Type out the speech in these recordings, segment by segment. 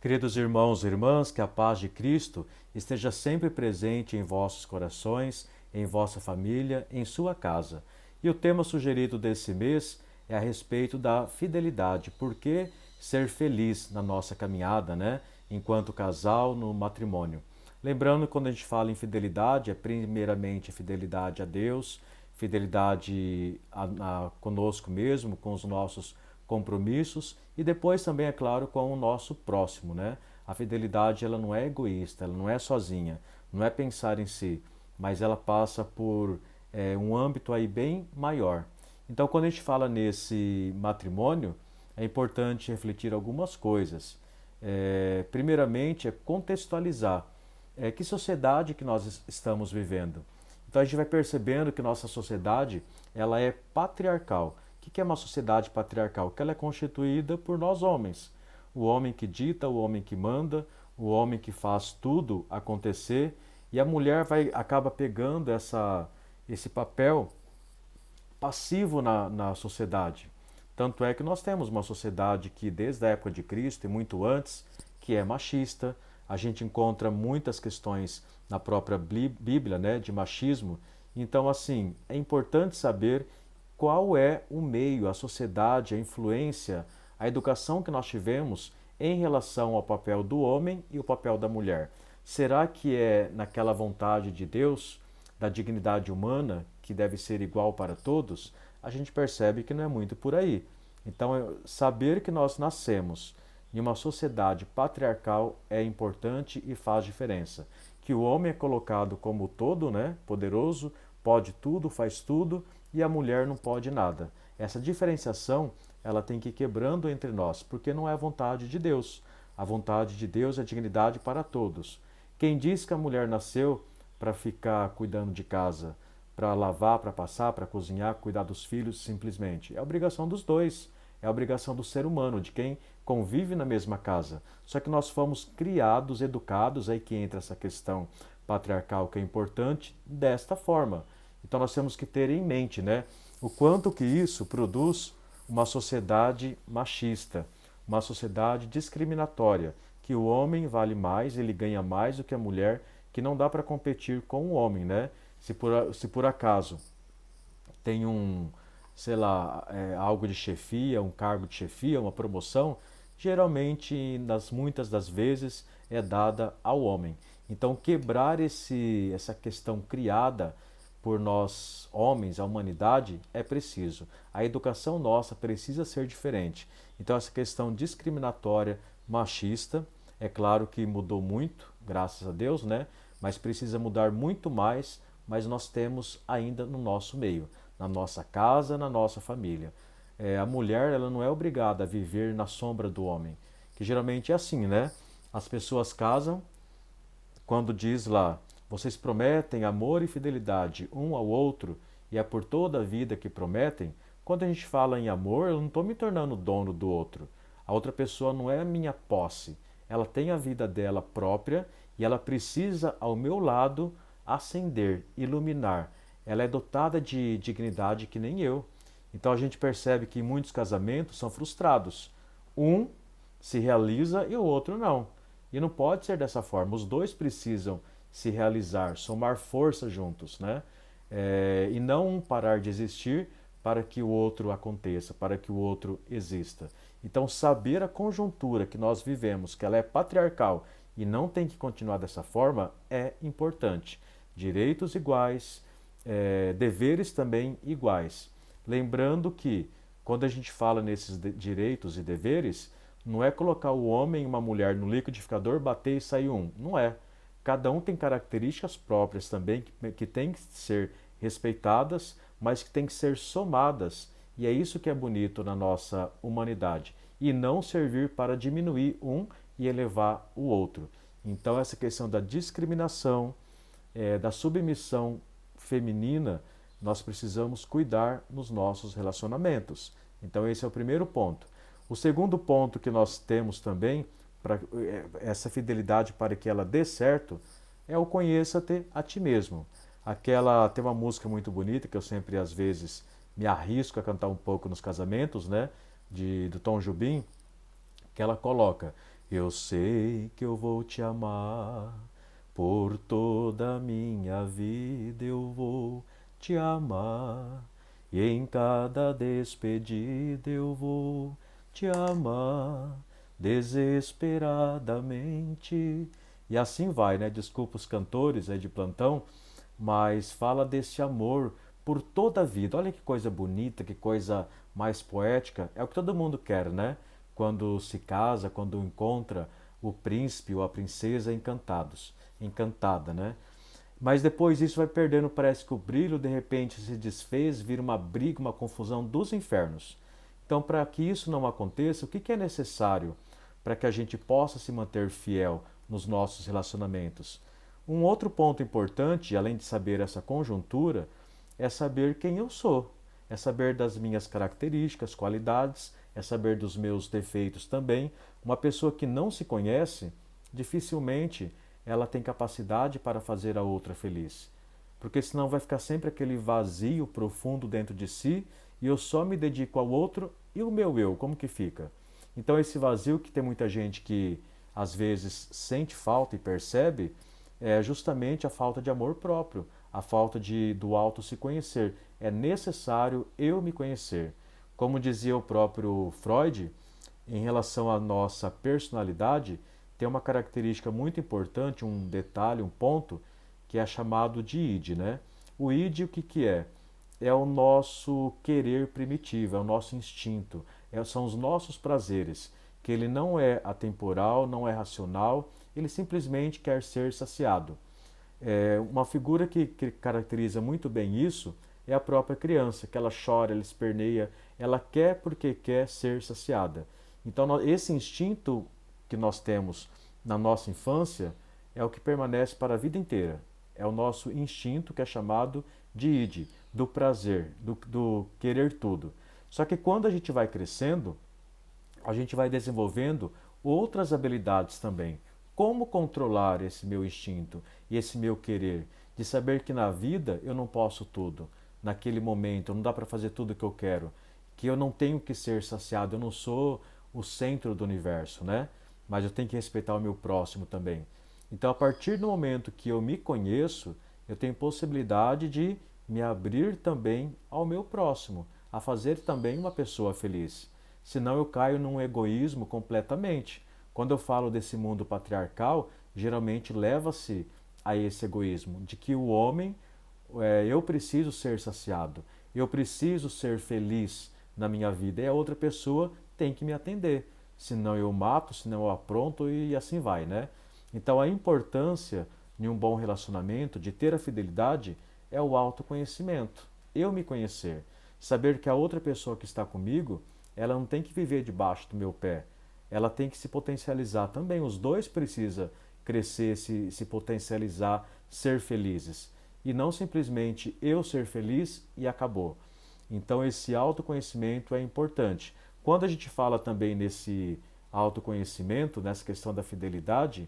Queridos irmãos e irmãs, que a paz de Cristo esteja sempre presente em vossos corações, em vossa família, em sua casa. E o tema sugerido desse mês é a respeito da fidelidade. Por que ser feliz na nossa caminhada, né? Enquanto casal, no matrimônio. Lembrando que quando a gente fala em fidelidade, é primeiramente fidelidade a Deus, fidelidade conosco mesmo, com os nossos compromissos e depois também, é claro, com o nosso próximo, né? A fidelidade, ela não é egoísta, ela não é sozinha, não é pensar em si, mas ela passa por um âmbito aí bem maior. Então, quando a gente fala nesse matrimônio, é importante refletir algumas coisas. Primeiramente, é contextualizar que sociedade que nós estamos vivendo. Então a gente vai percebendo que nossa sociedade ela é patriarcal. O que é uma sociedade patriarcal? Que ela é constituída por nós homens. O homem que dita, o homem que manda, o homem que faz tudo acontecer, e a mulher acaba pegando esse papel passivo na sociedade. Tanto é que nós temos uma sociedade que, desde a época de Cristo e muito antes, que é machista. A gente encontra muitas questões na própria Bíblia, né, de machismo. Então, assim, é importante saber qual é o meio, a sociedade, a influência, a educação que nós tivemos em relação ao papel do homem e o papel da mulher. Será que é naquela vontade de Deus, da dignidade humana, que deve ser igual para todos? A gente percebe que não é muito por aí. Então, saber que nós nascemos em uma sociedade patriarcal é importante e faz diferença. Que o homem é colocado como todo, né, poderoso, pode tudo, faz tudo, e a mulher não pode nada. Essa diferenciação, ela tem que ir quebrando entre nós, porque não é a vontade de Deus. A vontade de Deus é dignidade para todos. Quem diz que a mulher nasceu para ficar cuidando de casa, para lavar, para passar, para cozinhar, cuidar dos filhos, simplesmente? É obrigação dos dois. É a obrigação do ser humano, de quem convive na mesma casa. Só que nós fomos criados, educados, aí que entra essa questão patriarcal que é importante, desta forma. Então nós temos que ter em mente, né, o quanto que isso produz uma sociedade machista, uma sociedade discriminatória, que o homem vale mais, ele ganha mais do que a mulher, que não dá para competir com o homem, né? Se por acaso tem sei lá, algo de chefia, um cargo de chefia, uma promoção, geralmente, muitas das vezes, é dada ao homem. Então, quebrar essa questão criada por nós homens, a humanidade, é preciso. A educação nossa precisa ser diferente. Então, essa questão discriminatória, machista, é claro que mudou muito, graças a Deus, né? Mas precisa mudar muito mais, mas nós temos ainda no nosso meio, na nossa casa, na nossa família. A mulher, ela não é obrigada a viver na sombra do homem, que geralmente é assim, né? As pessoas casam quando diz lá, vocês prometem amor e fidelidade um ao outro e é por toda a vida que prometem. Quando a gente fala em amor, eu não estou me tornando dono do outro. A outra pessoa não é a minha posse. Ela tem a vida dela própria e ela precisa, ao meu lado, acender, iluminar. Ela é dotada de dignidade que nem eu. Então a gente percebe que muitos casamentos são frustrados. Um se realiza e o outro não. E não pode ser dessa forma. Os dois precisam se realizar, somar força juntos, né? E não um parar de existir para que o outro aconteça, para que o outro exista. Então, saber a conjuntura que nós vivemos, que ela é patriarcal e não tem que continuar dessa forma, é importante. Direitos iguais, deveres também iguais. Lembrando que, quando a gente fala nesses direitos e deveres, não é colocar o homem e uma mulher no liquidificador, bater e sair um. Não é. Cada um tem características próprias também que têm que ser respeitadas, mas que têm que ser somadas. E é isso que é bonito na nossa humanidade. E não servir para diminuir um e elevar o outro. Então, essa questão da discriminação, da submissão feminina, nós precisamos cuidar nos nossos relacionamentos. Então, esse é o primeiro ponto. O segundo ponto que nós temos também, para essa fidelidade para que ela dê certo, é o conheça-te a ti mesmo. Tem uma música muito bonita que eu sempre, às vezes, me arrisco a cantar um pouco nos casamentos, né? Do Tom Jobim, que ela coloca: Eu sei que eu vou te amar, por toda a minha vida eu vou te amar, e em cada despedida eu vou te amar, desesperadamente. E assim vai, né? Desculpa os cantores aí de plantão, mas fala desse amor por toda a vida. Olha que coisa bonita, que coisa mais poética. É o que todo mundo quer, né? Quando se casa, quando encontra o príncipe ou a princesa encantados, encantada, né? Mas depois isso vai perdendo, parece que o brilho de repente se desfez, vira uma briga, uma confusão dos infernos. Então, para que isso não aconteça, o que é necessário para que a gente possa se manter fiel nos nossos relacionamentos? Um outro ponto importante, além de saber essa conjuntura, é saber quem eu sou, é saber das minhas características, qualidades, é saber dos meus defeitos também. Uma pessoa que não se conhece, dificilmente ela tem capacidade para fazer a outra feliz. Porque senão vai ficar sempre aquele vazio profundo dentro de si e eu só me dedico ao outro e o meu eu, como que fica? Então esse vazio que tem muita gente que às vezes sente falta e percebe é justamente a falta de amor próprio, a falta do auto se conhecer. É necessário eu me conhecer. Como dizia o próprio Freud, em relação à nossa personalidade, tem uma característica muito importante, um detalhe, um ponto, que é chamado de id, né? O id, o que que é? É o nosso querer primitivo, é o nosso instinto, são os nossos prazeres, que ele não é atemporal, não é racional, ele simplesmente quer ser saciado. Uma figura que caracteriza muito bem isso é a própria criança, que ela chora, ela esperneia, ela quer porque quer ser saciada. Então, esse instinto que nós temos na nossa infância é o que permanece para a vida inteira. É o nosso instinto que é chamado de id, do prazer, do querer tudo. Só que quando a gente vai crescendo, a gente vai desenvolvendo outras habilidades também. Como controlar esse meu instinto e esse meu querer? De saber que na vida eu não posso tudo, naquele momento, não dá para fazer tudo o que eu quero, que eu não tenho que ser saciado, eu não sou o centro do universo, né? Mas eu tenho que respeitar o meu próximo também. Então, a partir do momento que eu me conheço, eu tenho possibilidade de me abrir também ao meu próximo, a fazer também uma pessoa feliz. Senão eu caio num egoísmo completamente. Quando eu falo desse mundo patriarcal, geralmente leva-se a esse egoísmo, de que o homem, eu preciso ser saciado, eu preciso ser feliz na minha vida, e a outra pessoa tem que me atender. Senão eu mato, senão eu apronto e assim vai, né? Então a importância de um bom relacionamento, de ter a fidelidade, é o autoconhecimento. Eu me conhecer. Saber que a outra pessoa que está comigo, ela não tem que viver debaixo do meu pé. Ela tem que se potencializar também. Os dois precisam crescer, se potencializar, ser felizes. E não simplesmente eu ser feliz e acabou. Então esse autoconhecimento é importante. Quando a gente fala também nesse autoconhecimento, nessa questão da fidelidade,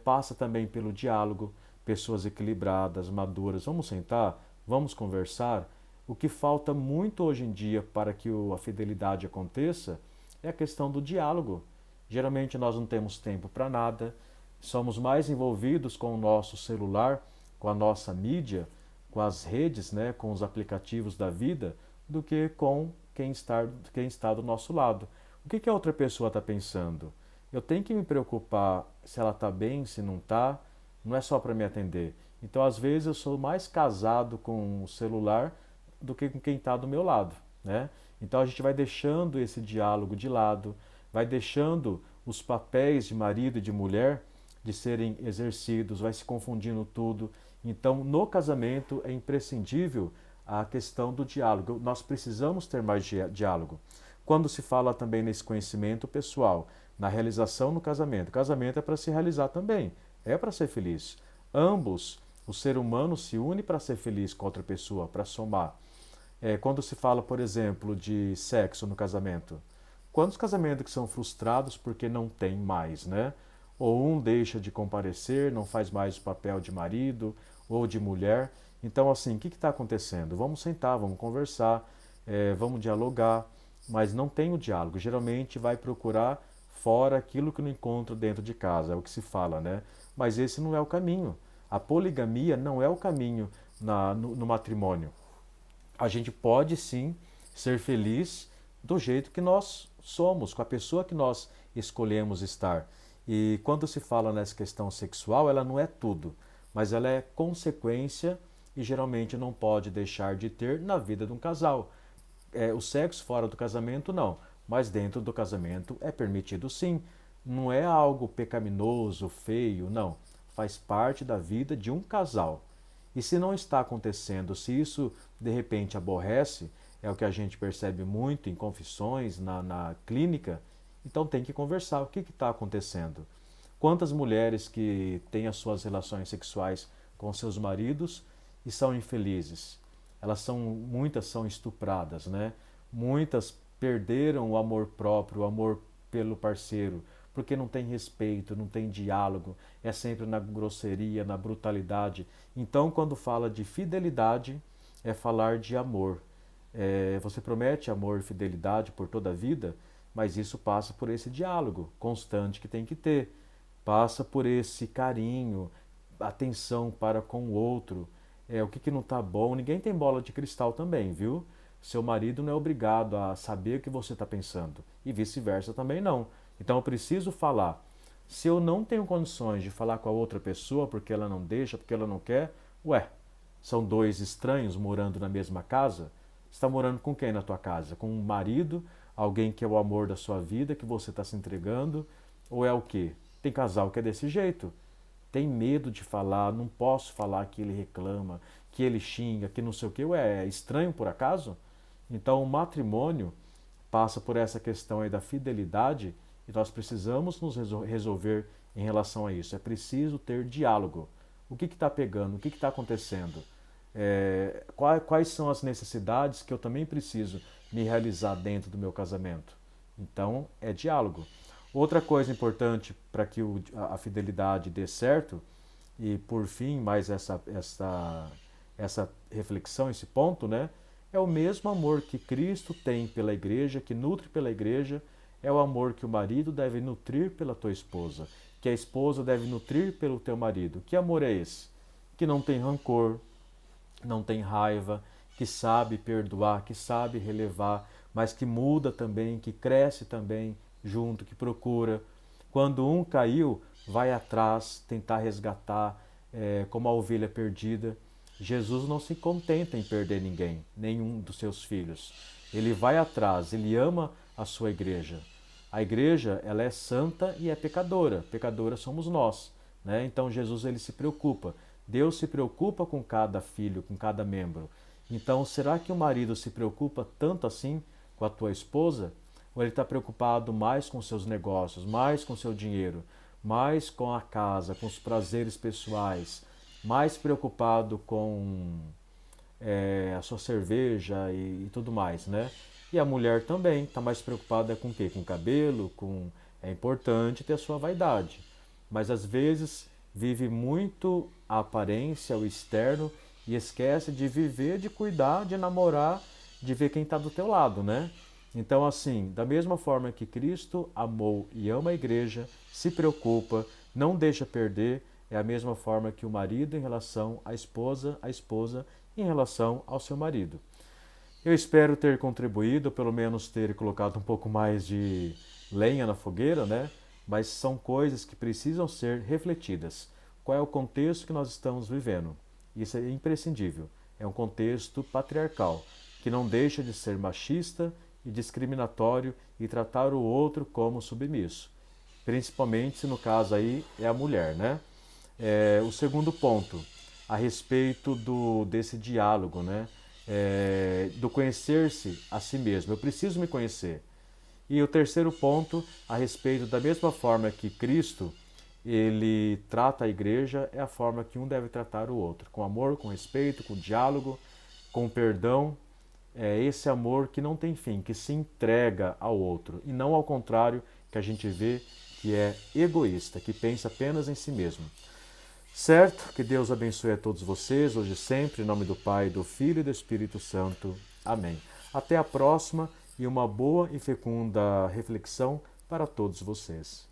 passa também pelo diálogo, pessoas equilibradas, maduras. Vamos sentar, vamos conversar. O que falta muito hoje em dia para que a fidelidade aconteça é a questão do diálogo. Geralmente nós não temos tempo para nada, somos mais envolvidos com o nosso celular, com a nossa mídia, com as redes, né, com os aplicativos da vida, do que com quem está do nosso lado. O que a outra pessoa está pensando? Eu tenho que me preocupar se ela está bem, se não está, não é só para me atender. Então, às vezes, eu sou mais casado com o celular do que com quem está do meu lado, né? Então, a gente vai deixando esse diálogo de lado, vai deixando os papéis de marido e de mulher de serem exercidos, vai se confundindo tudo. Então, no casamento é imprescindível a questão do diálogo. Nós precisamos ter mais diálogo. Quando se fala também nesse conhecimento pessoal, na realização no casamento, o casamento é para se realizar também, é para ser feliz. Ambos, o ser humano se une para ser feliz com outra pessoa, para somar. Quando se fala, por exemplo, de sexo no casamento, quantos casamentos que são frustrados porque não tem mais, né? Ou um deixa de comparecer, não faz mais o papel de marido ou de mulher. Então, assim, o que está acontecendo? Vamos sentar, vamos conversar, vamos dialogar, mas não tem o diálogo. Geralmente vai procurar fora aquilo que não encontro dentro de casa, é o que se fala, né? Mas esse não é o caminho. A poligamia não é o caminho no matrimônio. A gente pode sim ser feliz do jeito que nós somos, com a pessoa que nós escolhemos estar. E quando se fala nessa questão sexual, ela não é tudo, mas ela é consequência e geralmente não pode deixar de ter na vida de um casal. O sexo fora do casamento não, mas dentro do casamento é permitido sim. Não é algo pecaminoso, feio, não. Faz parte da vida de um casal. E se não está acontecendo, se isso de repente aborrece, é o que a gente percebe muito em confissões, na clínica, então tem que conversar. O que está acontecendo? Quantas mulheres que têm as suas relações sexuais com seus maridos e são infelizes? Muitas são estupradas, né? Muitas perderam o amor próprio, o amor pelo parceiro, porque não tem respeito, não tem diálogo, é sempre na grosseria, na brutalidade. Então, quando fala de fidelidade, é falar de amor. Você promete amor e fidelidade por toda a vida, mas isso passa por esse diálogo constante que tem que ter. Passa por esse carinho, atenção para com o outro. O que não está bom, ninguém tem bola de cristal também, viu? Seu marido não é obrigado a saber o que você está pensando e vice-versa também não. Então eu preciso falar. Se eu não tenho condições de falar com a outra pessoa porque ela não deixa, porque ela não quer, são dois estranhos morando na mesma casa? Você está morando com quem na tua casa? Com um marido, alguém que é o amor da sua vida, que você está se entregando? Ou é o quê? Tem casal que é desse jeito. Tem medo de falar, não posso falar que ele reclama, que ele xinga, que não sei o quê. É estranho por acaso? Então o matrimônio passa por essa questão aí da fidelidade e nós precisamos nos resolver em relação a isso. É preciso ter diálogo. O que está pegando? O que está acontecendo? Quais são as necessidades que eu também preciso me realizar dentro do meu casamento? Então, é diálogo. Outra coisa importante para que a fidelidade dê certo, e por fim, mais essa reflexão, esse ponto, né? É o mesmo amor que Cristo tem pela igreja, que nutre pela igreja, é o amor que o marido deve nutrir pela tua esposa, que a esposa deve nutrir pelo teu marido. Que amor é esse? Que não tem rancor, não tem raiva, que sabe perdoar, que sabe relevar, mas que muda também, que cresce também junto, que procura. Quando um caiu, vai atrás, tentar resgatar, como a ovelha perdida. Jesus não se contenta em perder ninguém, nenhum dos seus filhos. Ele vai atrás, ele ama a sua igreja. A igreja, ela é santa e é pecadora. Pecadora somos nós, né? Então Jesus, ele se preocupa. Deus se preocupa com cada filho, com cada membro. Então, será que o marido se preocupa tanto assim com a tua esposa? Ou ele está preocupado mais com seus negócios, mais com seu dinheiro, mais com a casa, com os prazeres pessoais, mais preocupado com a sua cerveja e tudo mais, né? E a mulher também está mais preocupada com o quê? Com o cabelo, É importante ter a sua vaidade, mas às vezes vive muito a aparência, o externo, e esquece de viver, de cuidar, de namorar, de ver quem está do teu lado, né? Então, assim, da mesma forma que Cristo amou e ama a igreja, se preocupa, não deixa perder, é a mesma forma que o marido em relação à esposa, a esposa em relação ao seu marido. Eu espero ter contribuído, pelo menos ter colocado um pouco mais de lenha na fogueira, né? Mas são coisas que precisam ser refletidas. Qual é o contexto que nós estamos vivendo? Isso é imprescindível. É um contexto patriarcal, que não deixa de ser machista e discriminatório e tratar o outro como submisso. Principalmente se no caso aí é a mulher, né? O segundo ponto, a respeito desse diálogo, né? Do conhecer-se a si mesmo. Eu preciso me conhecer. E o terceiro ponto, a respeito da mesma forma que Cristo, ele trata a igreja, é a forma que um deve tratar o outro. Com amor, com respeito, com diálogo, com perdão. É esse amor que não tem fim, que se entrega ao outro. E não ao contrário, que a gente vê que é egoísta, que pensa apenas em si mesmo. Certo? Que Deus abençoe a todos vocês, hoje e sempre, em nome do Pai, do Filho e do Espírito Santo. Amém. Até a próxima e uma boa e fecunda reflexão para todos vocês.